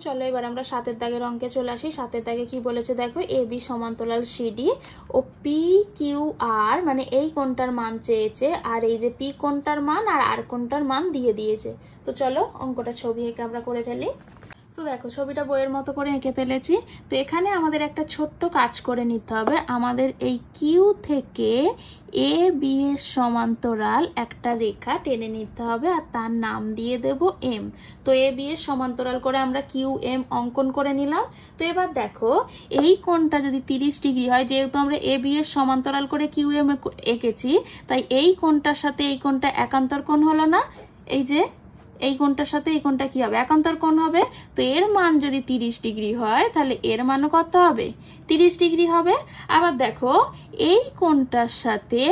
চলো এবার আমরা 7 দাগের অঙ্কে চলে আসি। 7 দাগে কি বলেছে দেখো, এ বি সমান্তরাল সিডি ও পি কিউ আর, মানে এই কোণটার মান চেয়েছে, আর এই যে পি কোণটার মান আর কোণটার মান দিয়ে দিয়েছে। তো চলো অঙ্কটা ছবি এঁকে আমরা করে ফেলি। তো দেখো ছবিটা বইয়ের মতো করে এঁকে ফেলেছি। তো এখানে আমাদের একটা ছোট্ট কাজ করে নিতে হবে। আমাদের এই কিউ থেকে এ বি এর সমান্তরাল একটা রেখা টেনে নিতে হবে, আর তার নাম দিয়ে দেব এম। তো এ বি এর সমান্তরাল করে আমরা কিউ এম অঙ্কন করে নিলাম। তো এবার দেখো এই কোণটা যদি 30 ডিগ্রি হয়, যেহেতু আমরা এ বি এর সমান্তরাল করে কিউ এম এঁকেছি, তাই এই কোণটার সাথে এই কোণটা একান্তর কোণ হলো না? এই যে এই কোণটার সাথে এই কোণটা কি হবে? একান্তর কোণ হবে। তো এর মান যদি 30 ডিগ্রি হয়, তাহলে এর মানও কত হবে? 30 ডিগ্রি হবে। আবার দেখো এই কোণটার সাথে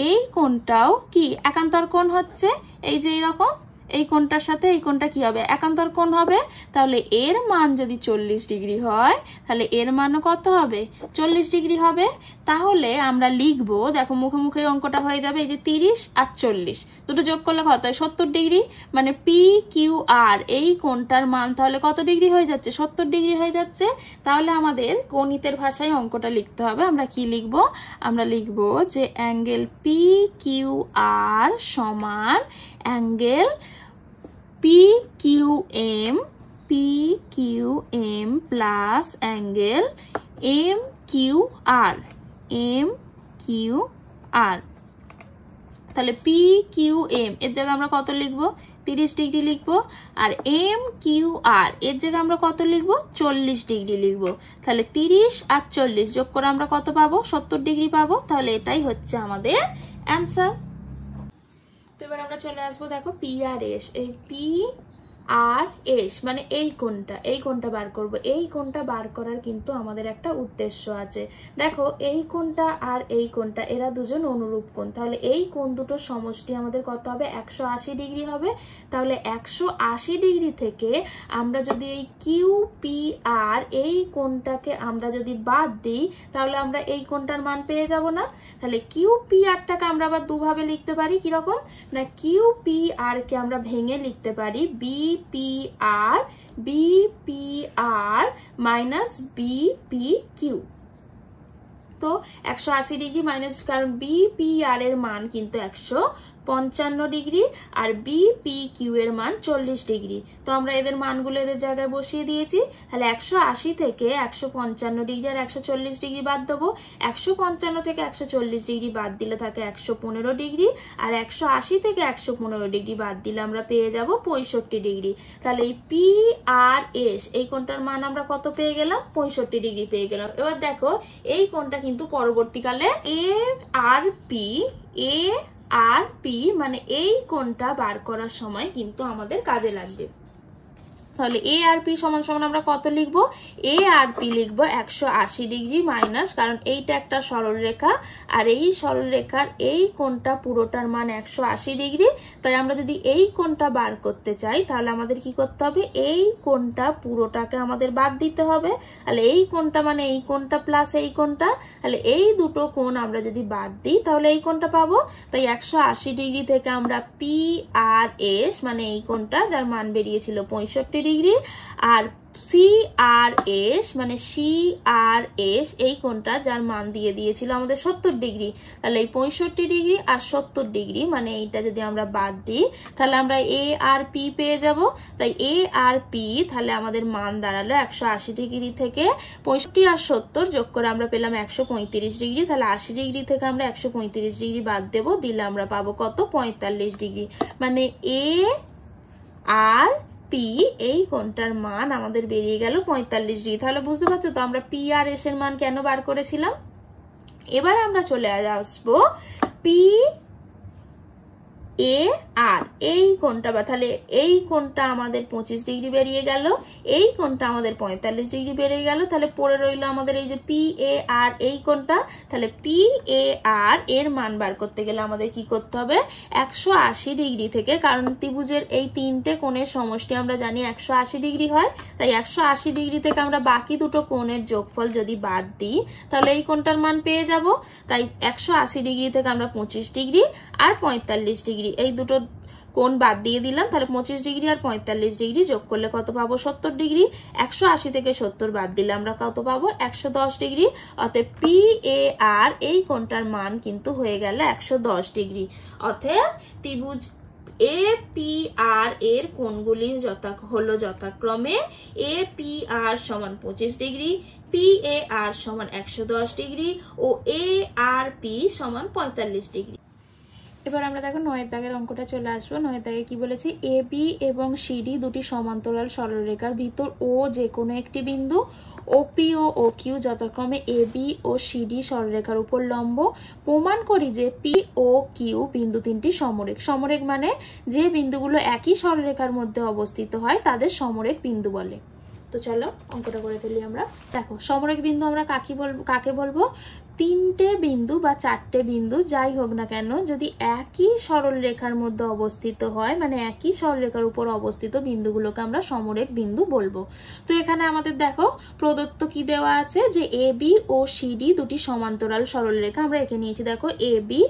এই কোণটাও কি একান্তর কোণ হচ্ছে, এই যে এইরকম এই কোণটার সাথে এই কোণটা কি হবে? একান্তর কোণ হবে। তাহলে এর মান যদি 40 ডিগ্রি হয়, তাহলে এর মানও কত হবে? 40 ডিগ্রি হবে। তাহলে আমরা লিখবো, দেখো মুখে মুখে অঙ্কটা হয়ে যাবে, এই যে 30 আর 40 দুটো যোগ করলে কত হয়? 70 ডিগ্রি। মানে পি কিউ আর এই কোণটার মান তাহলে কত ডিগ্রি হয়ে যাচ্ছে? 70 ডিগ্রি হয়ে যাচ্ছে। তাহলে আমাদের গণিতের ভাষায় অঙ্কটা লিখতে হবে। আমরা কি লিখবো? আমরা লিখবো যে অ্যাঙ্গেল পি কিউ আর সমান angle P Q M plus angle M Q R. তাহলে পি কিউ এম এর জায়গায় আমরা কত লিখবো? 30 ডিগ্রি লিখবো। আর এম কিউ আর এর জায়গায় আমরা কত লিখবো? 40 ডিগ্রি লিখবো। তাহলে 30 আর 40 যোগ করে আমরা কত পাবো? 70 ডিগ্রি পাবো। তাহলে এটাই হচ্ছে আমাদের অ্যান্সার। তো এবার আমরা চলে আসবো, দেখো পি আর এস। এই পি আর এস মানে এই কোণটা বার করব। এই কোণটা বার করার কিন্তু আমাদের একটা উদ্দেশ্য আছে। দেখো এই কোণটা আর এই কোণটা এরা দুজন অনুরূপ কোণ, তাহলে এই কোণ দুটোর সমষ্টি আমাদের কত হবে? 180 ডিগ্রি হবে। তাহলে 180 ডিগ্রি থেকে আমরা যদি এই কিউ পি আর এই কোণটাকে আমরা যদি বাদ দিই, তাহলে আমরা এই কোণটার মান পেয়ে যাব না? তাহলে কিউ পি আরটাকে আমরা আবার দুভাবে লিখতে পারি। কিরকম না, কিউ পি আর কে আমরা ভেঙে লিখতে পারি বিপিআর মাইনাস বিপি কিউ। তো 180 ডিগ্রি মাইনাস, কারণ বিপিআর এর মান কিন্তু 155 ডিগ্রি আর বিপি কিউ এর মান 40 ডিগ্রি। তো আমরা এদের মানগুলো এদের জায়গায় বসিয়ে দিয়েছি। তাহলে 180 থেকে 155 ডিগ্রি আর 140 ডিগ্রি বাদ দেবো। 155 থেকে 140 ডিগ্রি বাদ দিলে থাকে 115 ডিগ্রি, আর 180 থেকে 115 ডিগ্রি বাদ দিলে আমরা পেয়ে যাব 65 ডিগ্রি। তাহলে এই পি আর এস এই কোণটার মান আমরা কত পেয়ে গেলাম? 65 ডিগ্রি পেয়ে গেলাম। এবার দেখো এই কোণটা কিন্তু পরবর্তীকালে এ আর পি মানে এই কোণটা বার করার সময় কিন্তু আমাদের কাজে লাগবে। তাহলে এ আর পি সমান সমান আমরা কত লিখবো? এ আর পি লিখবো 180 ডিগ্রি মাইনাস, কারণ এইটা একটা সরল রেখা আর এই সরল রেখার এই কোণটা পুরোটার মান 180 ডিগ্রি। তাই আমরা যদি এই কোণটা বার করতে চাই, তাহলে আমাদের কি করতে হবে? এই কোণটা পুরোটাকে আমাদের বাদ দিতে হবে। তাহলে এই কোণটা মানে এই কোণটা প্লাস এই কোণটা, তাহলে এই দুটো কোণ আমরা যদি বাদ দিই তাহলে এই কোণটা পাবো। তাই 180 ডিগ্রি থেকে আমরা পি আর এস মানে এই কোণটা যার মান বেরিয়েছিল 65 ডিগ্রি, আর সি আর এস মানে এই কোণটা যার মান দিয়ে দিয়েছিল আমাদের 70 ডিগ্রি। তাহলে এই 65 ডিগ্রি আর 70 ডিগ্রি মানে এইটা যদি আমরা বাদ দিই, তাহলে আমরা এ আর পি পেয়ে যাব। তাই এ আর পি তাহলে আমাদের মান দাঁড়ালো 180 ডিগ্রি থেকে 65 আর 70 যোগ করে আমরা পেলাম 135 ডিগ্রি। তাহলে 80 ডিগ্রি থেকে আমরা 135 ডিগ্রি বাদ দেবো, দিলে আমরা পাবো কত? 45 ডিগ্রি। মানে এ আর পি এই কোণটার মান আমাদের বেরিয়ে গেল 45 ডিগ্রি। তাহলে বুঝতে পারছো তো আমরা পি আর এস এর মান কেন বার করেছিলাম। এবার আমরা চলে আসবো পি এ আর এই কোণটা, বা তাহলে এই কোণটা আমাদের 25 ডিগ্রি বেরিয়ে গেল, এই কোণটা আমাদের 45 ডিগ্রি বেরিয়ে গেল। তাহলে পড়ে রইল আমাদের এই যে পি এ আর এই কোণটা। তাহলে পি এ আর এর মান বার করতে গেলে আমাদের কি করতে হবে? 180 ডিগ্রি থেকে, কারণ ত্রিভুজের এই তিনটে কোণের সমষ্টি আমরা জানি 180 ডিগ্রি হয়, তাই 180 ডিগ্রি থেকে আমরা বাকি দুটো কোণের যোগফল যদি বাদ দিই তাহলে এই কোণটার মান পেয়ে যাব। তাই 180 ডিগ্রি থেকে আমরা 25 ডিগ্রি আর 45 ডিগ্রি এই দুটো কোণ বাদ দিয়ে দিলাম, তাহলে 25 ডিগ্রি আর 45 ডিগ্রি যোগ করলে কত পাবো? 70 ডিগ্রি। 180 থেকে 70 বাদ দিলে আমরা কত পাবো? 110 ডিগ্রি। অতএব পি এ আর এই কোণটার মান কিন্তু হয়ে গেল 110 ডিগ্রি। অতএব ত্রিভুজ এ পি আর এর কোণগুলি হলো যথাক্রমে এ পি আর সমান 25 ডিগ্রি, পি এ আর সমান 110 ডিগ্রি ও এ আর পি সমান 45 ডিগ্রি। এবার আমরা দেখো 9 দাগের অঙ্কটা চলে আসবো। 9 দাগে কি বলেছি? এ বি এবং সিডি দুটি সমান্তরাল সরলরেখার ভিতর ও যে কোনো একটি বিন্দু ওপি ও ও কিউ যথাক্রমে এ বি ও সিডি সরলরেখার উপর লম্ব। প্রমাণ করি যে পি ও কিউ বিন্দু তিনটি সমরেখ। সমরেখ মানে যে বিন্দুগুলো একই সরলরেখার মধ্যে অবস্থিত হয় তাদের সমরেখ বিন্দু বলে। তো চলো অঙ্কটা করে ফেলি আমরা। দেখো সমরেখ বিন্দু আমরা কাকে বলবো? তিনটে বিন্দু বা চারটে বিন্দু যাই হোক না কেন যদি একই সরল রেখার মধ্যে অবস্থিত হয়, মানে একই সরলরেখার উপর অবস্থিত বিন্দুগুলোকে আমরা সমরেখ বিন্দু বলবো। তো এখানে আমাদের দেখো প্রদত্ত কি দেওয়া আছে যে এ বি ও সিডি দুটি সমান্তরাল সরলরেখা আমরা এঁকে নিয়েছি। দেখো এ বি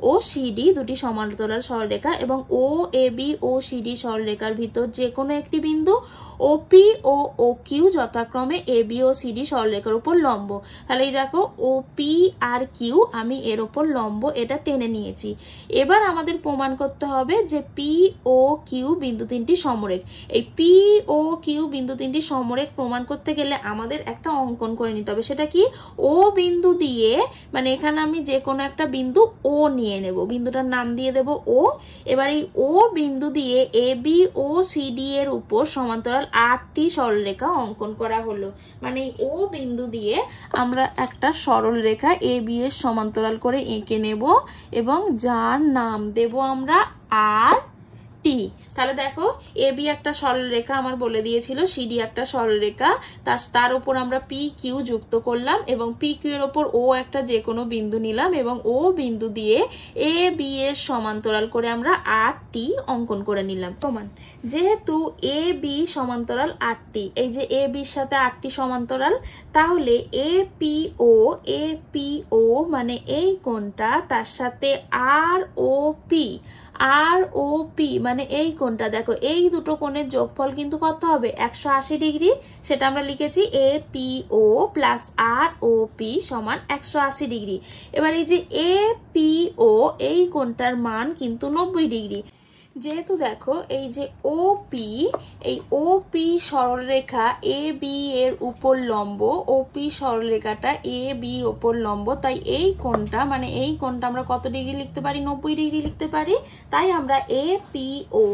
ও সিডি দুটি সমান্তরাল সরলরেখা এবং ও এ বি ও সিডি সরলরেখার ভিতর যে কোনো একটি বিন্দু ওপি ও ও কিউ যথাক্রমে এ বি ও সিডি সরলরেখার উপর লম্ব। তাহলে এই দেখো ওপি আর কিউ আমি এর উপর লম্ব এটা টেনে নিয়েছি। এবার আমাদের প্রমাণ করতে হবে যে পি ও কিউ বিন্দু তিনটি সমরেখ। এই পি ও কিউ বিন্দু তিনটি সমরেখ প্রমাণ করতে গেলে আমাদের একটা অঙ্কন করে নিতে হবে। সেটা কি? ও বিন্দু দিয়ে, মানে এখানে আমি যে কোনো একটা বিন্দু ও নিয়ে নেব, বিন্দুটার নাম দিয়ে দেব ও। এবার এই ও বিন্দু দিয়ে এ বি ও সিডি এর উপর সমান্তরাল 8টি সরলরেখা অঙ্কন করা হলো। মানে এই ও বিন্দু দিয়ে আমরা একটা সরলরেখা এ বি এর সমান্তরাল করে এঁকে নেব এবং যার নাম দেব আমরা আর টি। তাহলে দেখো এ বি একটা সরলরেখা আমার বলে দিয়েছিল, সিডি একটা সরলরেখা, তার উপর আমরা পি কিউ যুক্ত করলাম এবং পি কিউ এর উপর ও একটা যে কোনো বিন্দু নিলাম এবং ও বিন্দু দিয়ে এ বি এর সমান্তরাল করে আমরা আর টি অঙ্কন করে নিলাম। প্রমাণ যেহেতু এ বি সমান্তরাল 8টি, এই যে এ বির সাথে 8টি সমান্তরাল, তাহলে এ পি ও মানে এই কোণটা তার সাথে আর ও পি মানে এই কোণটা, দেখো এই দুটো কোণের যোগফল কিন্তু কত হবে? 180 ডিগ্রি। সেটা আমরা লিখেছি A P O plus R O P সমান 180 ডিগ্রি। এবার এই যে এ পি ও এই কোণটার মান কিন্তু 90 ডিগ্রি। যেহেতু দেখো এই যে ওপি, এই ওপি সরলরেখা এ বি এর উপর লম্ব, ওপি সরলরেখাটা এ বি উপর লম্ব, তাই এই কোণটা মানে এই কোণটা আমরা কত ডিগ্রি লিখতে পারি? 90 ডিগ্রি লিখতে পারি। তাই আমরা এ পি ও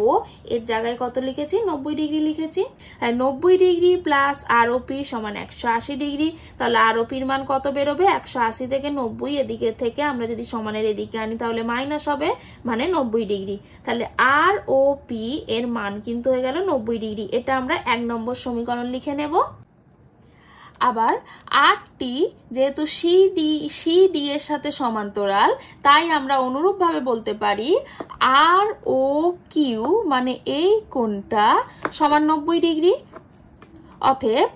এর জায়গায় কত লিখেছি? 90 ডিগ্রি লিখেছি। আর 90 degree plus R O P সমান 180 ডিগ্রি। তাহলে আর ও পির মান কত বেরোবে? 180 থেকে 90 এদিকে থেকে আমরা যদি সমানের এদিকে আনি তাহলে মাইনাস হবে, মানে 90 ডিগ্রি। তাহলে আর ও পি এর মান কিন্তু হয়ে গেল 90 ডিগ্রি। এটা আমরা 1 নম্বর সমীকরণ লিখে নেব। আবার আর টি যেহেতু সিডি এর সাথে সমান্তরাল, তাই আমরা অনুরূপভাবে বলতে পারি আর ও কিউ মানে এই কোণটা সমান 90 ডিগ্রি। অতএব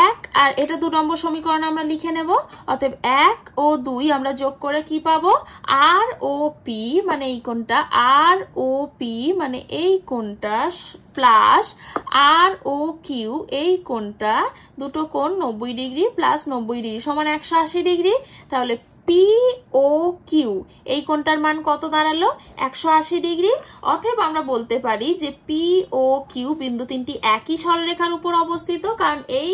1 আর এটা 2 নম্বর সমীকরণ আমরা লিখে নেব। অতএব 1 ও 2 আমরা যোগ করে কি পাবো? আর ও পি মানে এই কোণটা, আর ও পি মানে এই কোণটা প্লাস আর ও কিউ এই কোণটা, দুটো কোণ 90 ডিগ্রি প্লাস 90 ডিগ্রি সমান 180 ডিগ্রি। তাহলে পি ও কিউ এই কোণটার মান কত দাঁড়ালো? 180 ডিগ্রি। অতএব আমরা বলতে পারি যে পি ও কিউ বিন্দু তিনটি একই সরলরেখার উপর অবস্থিত, কারণ এই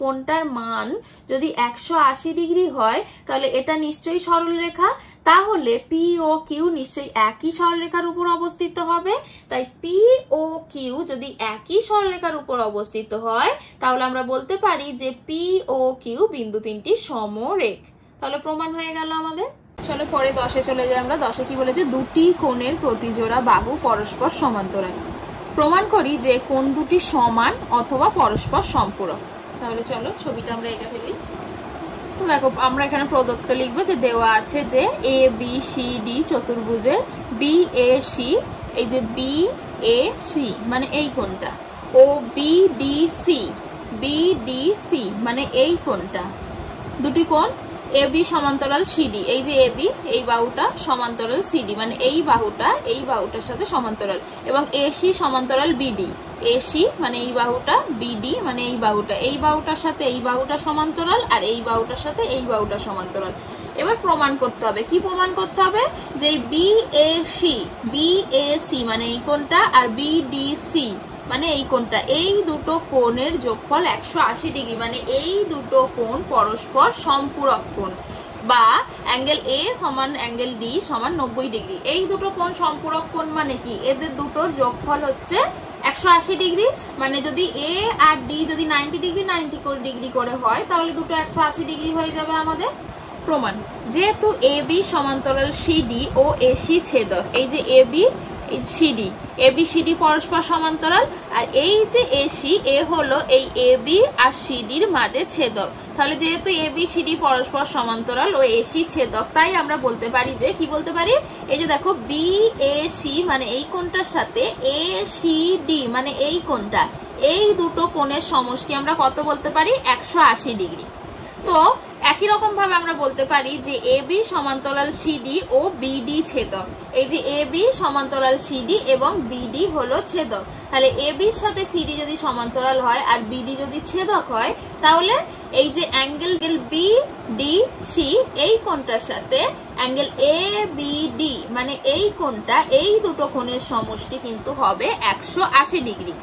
কোণটার মান যদি 180 ডিগ্রি হয় তাহলে এটা নিশ্চয়ই সরলরেখা, তাহলে পি ও কিউ নিশ্চয়ই একই সরলরেখার উপর অবস্থিত হবে। তাই পি ও কিউ যদি একই সরলরেখার উপর অবস্থিত হয় তাহলে আমরা বলতে পারি যে পি ও কিউ বিন্দু তিনটি সমরেখ। তাহলে প্রমাণ হয়ে গেল আমাদের। চলো পরে 10-এ চলে যাই আমরা। 10-এ কি বলেছে? দুটি কোণের প্রতিজোড়া বাহু পরস্পর সমান্তরাল। প্রমাণ করি যে কোণ দুটি সমান অথবা পরস্পর সম্পূরক। তাহলে চলো ছবিটা আমরা এঁকে ফেলি। তো দেখো আমরা এখানে প্রদত্ত লিখবো যে দেওয়া আছে যে এ বি সি ডি চতুর্ভুজে বি এ সি, এই যে বি এ সি মানে এই কোণটা, ও বি ডি সি মানে এই কোণটা, দুটি কোণ এবি সমান্তরাল সিডি, এই যে এবি এই বাহুটা সমান্তরাল সিডি মানে এই বাহুটার সাথে সমান্তরাল, এবং এসি সমান্তরাল বিডি, এসি মানে এই বাহুটা, বিডি মানে এই বাহুটার সাথে এই বাহুটা সমান্তরাল, আর এই বাহুটার সাথে এই বাহুটা সমান্তরাল। এবার প্রমাণ করতে হবে, কি প্রমাণ করতে হবে, যে বিএসি মানে এই কোণটা আর বিডিসি মানে এই কোণটা, এই দুটো কোণের যোগফল 180 ডিগ্রি, মানে এই দুটো কোণ পরস্পর সম্পূরক কোণ, বা অ্যাঙ্গেল এ সমান অ্যাঙ্গেল ডি সমান 90 ডিগ্রি। এই দুটো কোণ সম্পূরক কোণ মানে কি, এদের দুটোর যোগফল হচ্ছে 180 ডিগ্রি, মানে যদি এ আর ডি যদি 90 ডিগ্রি 90 ডিগ্রি করে হয় তাহলে দুটো 180 ডিগ্রি হয়ে যাবে আমাদের। প্রমাণ, যেহেতু এবি সমান্তরাল সিডি ও এসি ছেদক, এই যে এবি সিডি পরস্পর সমান্তরাল, আর এই যে এসি এ হলো এই এবি আর সিডির মাঝে ছেদক, তাহলে যেহেতু এবি সিডি পরস্পর সমান্তরাল ও এসি ছেদক, তাই আমরা বলতে পারি যে, কি বলতে পারি, এই যে দেখো বিএসি মানে এই কোণটার সাথে এসিডি মানে এই কোণটা, এই দুটো কোণের সমষ্টি আমরা কত বলতে পারি, 180 ডিগ্রি। তো একই রকম ভাবে আমরা বলতে পারি যে এবি সমান্তরাল সিডি ও বিডি ছেদক, এই যে এবি সমান্তরাল সিডি এবং বিডি হলো ছেদক, তাহলে এবির সাথে সিডি যদি সমান্তরাল হয় আর বিডি যদি ছেদক হয়, তাহলে এই যে অ্যাঙ্গেল বিডিসি এই কোণটার সাথে অ্যাঙ্গেল এবিডি মানে এই কোণটা, এই দুটো কোণের সমষ্টি কিন্তু হবে 180 ডিগ্রি।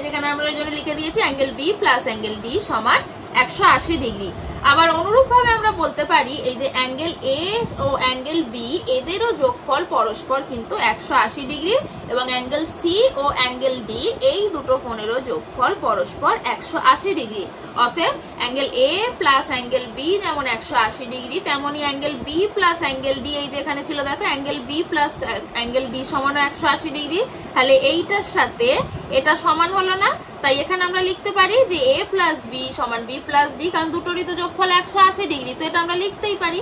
যেখানে আমরা এই জন্য লিখে দিয়েছি angle B plus angle D সমান 180 ডিগ্রি। আবার অনুরূপ ভাবে আমরা বলতে পারি এই যে অ্যাঙ্গেল এ ও অ্যাঙ্গেল বি এদেরও যোগফল পরস্পর কিন্তু 180 ডিগ্রি, এবং অ্যাঙ্গেল সি ও অ্যাঙ্গেল ডি এই দুটো কোণেরও যোগফল পরস্পর 180 ডিগ্রি। অতএব angle A plus angle B যেমন 180 ডিগ্রি, তেমনি angle B plus angle D, এই যে এখানে ছিল দেখো angle B plus angle D সমান 180 ডিগ্রি, তাহলে এইটার সাথে এটা সমান হলো না, তাই এখানে আমরা লিখতে পারি যে এ প্লাস বি সমান বি প্লাস ডি, কারণ দুটোরই তো যোগফল 180 ডিগ্রি, তো এটা আমরা লিখতেই পারি।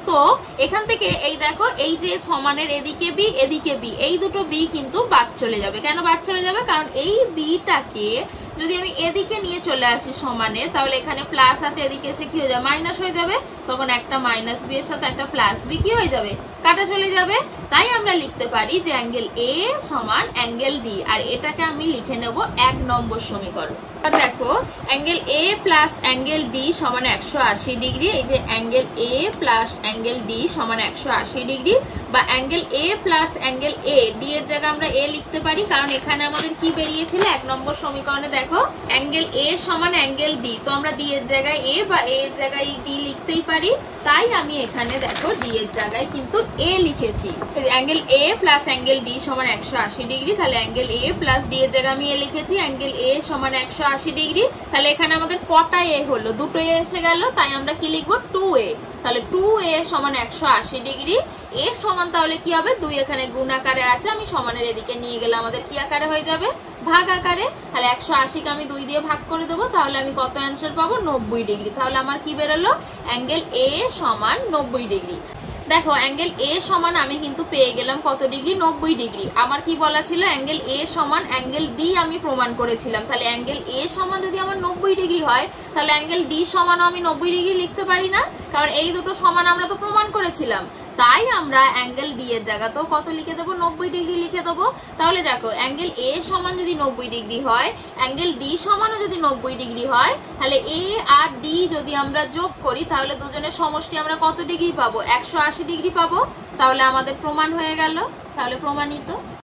তো এখান থেকে এই দেখো এই যে সমানের এদিকে বি এই দুটো বি কিন্তু বাদ চলে যাবে। কেন বাদ চলে যাবে, কারণ এই বিটাকে যদি আমি এদিকে নিয়ে চলে আসি সমানে, তাহলে এখানে প্লাস আছে, এদিকে এসে কি হয়ে যাবে, মাইনাস হয়ে যাবে, তখন একটা মাইনাস বি এর সাথে একটা প্লাস বি কি হয়ে যাবে, কাটা চলে যাবে। তাই আমরা লিখতে পারি যে অ্যাঙ্গেল এ সমান অ্যাঙ্গেল ডি, আর এটাকে আমি লিখে নেব 1 নম্বর সমীকরণ। দেখো angle A plus angle D সমান 180 ডিগ্রি, এই যে angle A plus angle D সমান 180 ডিগ্রি, বা angle A plus angle A, D এর জায়গায় আমরা এ লিখতে পারি, কারণ এখানে আমাদের কি বেরিয়েছিল 1 নম্বর সমীকরণে, দেখো অ্যাঙ্গেল এ সমান অ্যাঙ্গেল ডি, তো আমরা ডি এর জায়গায় এ বা এ এর জায়গায় ডি লিখতেই পারি, তাই আমি এখানে দেখো ডি এর জায়গায় কিন্তু এ লিখেছি। Angle A plus angle D সমান 180 ডিগ্রি, তাহলে অ্যাঙ্গেল এ প্লাস ডি এর জায়গায় আমি এ লিখেছি, অ্যাঙ্গেল এ সমান 180 ডিগ্রি, তাহলে এখানে আমাদের কটা এ হলো, দুটো এ এসে গেল, তাই আমরা কি লিখবো 2a, তাহলে 2a সমান 180 ডিগ্রি। এ সমান তাহলে কি হবে, 2 এখানে গুণ আকারে আছে, আমি সমানের এদিকে নিয়ে গেলে আমাদের কি আকারে হয়ে যাবে, ভাগ আকারে, তাহলে 180 কে আমি 2 দিয়ে ভাগ করে দেবো, তাহলে আমি কত অ্যান্সার পাবো, 90 ডিগ্রি। তাহলে আমার কি বেরোলো, অ্যাঙ্গেল এ সমান 90 ডিগ্রি। দেখো অ্যাঙ্গেল এ সমান আমি কিন্তু পেয়ে গেলাম কত ডিগ্রি, 90 ডিগ্রি। আমার কি বলা ছিল, অ্যাঙ্গেল এ সমান অ্যাঙ্গেল ডি আমি প্রমাণ করেছিলাম, তাহলে অ্যাঙ্গেল এ সমান যদি আমার 90 ডিগ্রি হয়, তাহলে অ্যাঙ্গেল ডি সমানও আমি 90 ডিগ্রি লিখতে পারি না, কারণ এই দুটো সমান আমরা তো প্রমাণ করেছিলাম। তাই আমরা অ্যাঙ্গেল ডি এর জায়গাতেও কত লিখে দেবো, 90 ডিগ্রি লিখে দেবো। তাহলে দেখো অ্যাঙ্গেল এ সমান যদি 90 ডিগ্রি হয়, অ্যাঙ্গেল ডি সমানও যদি 90 ডিগ্রি হয়, তাহলে এ আর ডি যদি আমরা যোগ করি, তাহলে দুজনের সমষ্টি আমরা কত ডিগ্রি পাবো, 180 ডিগ্রি পাবো। তাহলে আমাদের প্রমাণ হয়ে গেল, তাহলে প্রমাণিত।